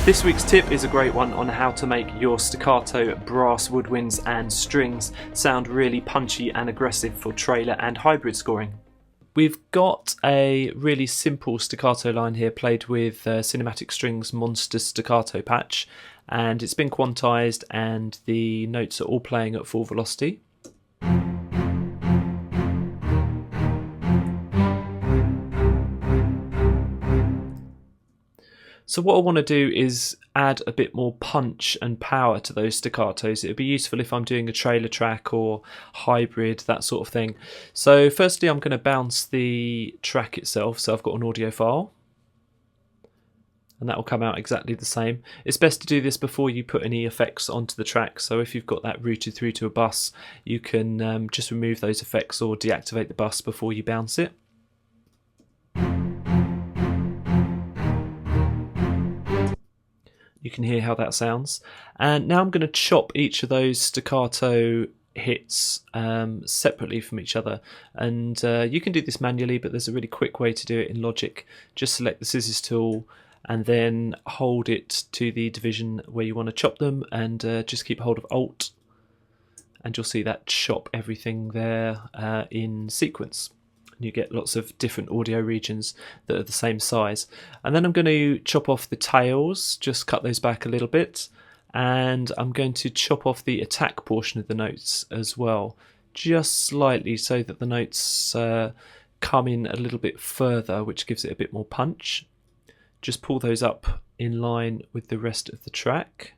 This week's tip is a great one on how to make your staccato brass woodwinds and strings sound really punchy and aggressive for trailer and hybrid scoring. We've got a really simple staccato line here played with Cinematic Strings Monster Staccato patch, and it's been quantized and the notes are all playing at full velocity. So what I want to do is add a bit more punch and power to those staccatos. It would be useful if I'm doing a trailer track or hybrid, that sort of thing. So firstly I'm going to bounce the track itself, so I've got an audio file. And that will come out exactly the same. It's best to do this before you put any effects onto the track. So if you've got that routed through to a bus, you can just remove those effects or deactivate the bus before you bounce it. You can hear how that sounds. And now I'm going to chop each of those staccato hits separately from each other. And you can do this manually, but there's a really quick way to do it in Logic. Just select the scissors tool and then hold it to the division where you want to chop them, and just keep hold of Alt. And you'll see that chop everything there in sequence. You get lots of different audio regions that are the same size. And then I'm going to chop off the tails, just cut those back a little bit, and I'm going to chop off the attack portion of the notes as well, just slightly, so that the notes come in a little bit further, which gives it a bit more punch. Just pull those up in line with the rest of the track.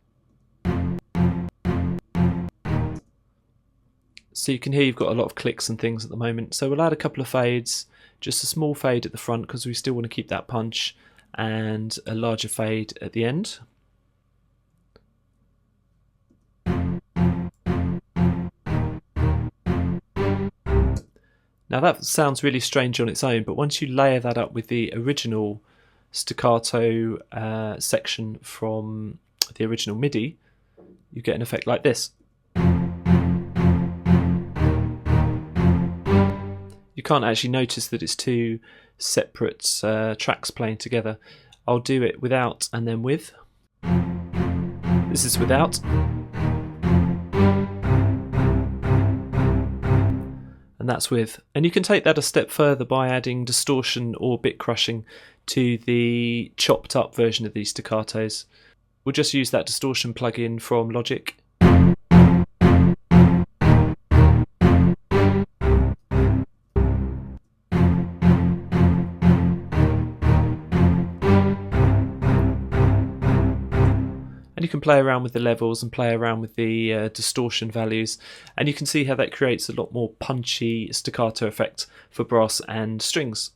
So you can hear you've got a lot of clicks and things at the moment. So we'll add a couple of fades, just a small fade at the front because we still want to keep that punch, and a larger fade at the end. Now that sounds really strange on its own, but once you layer that up with the original staccato section from the original MIDI, you get an effect like this. You can't actually notice that it's two separate tracks playing together. I'll do it without and then with. This is without. And that's with. And you can take that a step further by adding distortion or bit crushing to the chopped up version of these staccatos. We'll just use that distortion plugin from Logic. And you can play around with the levels and play around with the distortion values, and you can see how that creates a lot more punchy staccato effect for brass and strings.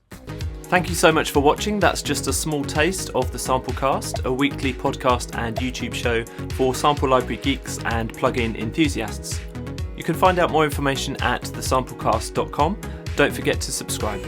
Thank you so much for watching. That's just a small taste of the Samplecast, a weekly podcast and YouTube show for sample library geeks and plugin enthusiasts. You can find out more information at thesamplecast.com. Don't forget to subscribe.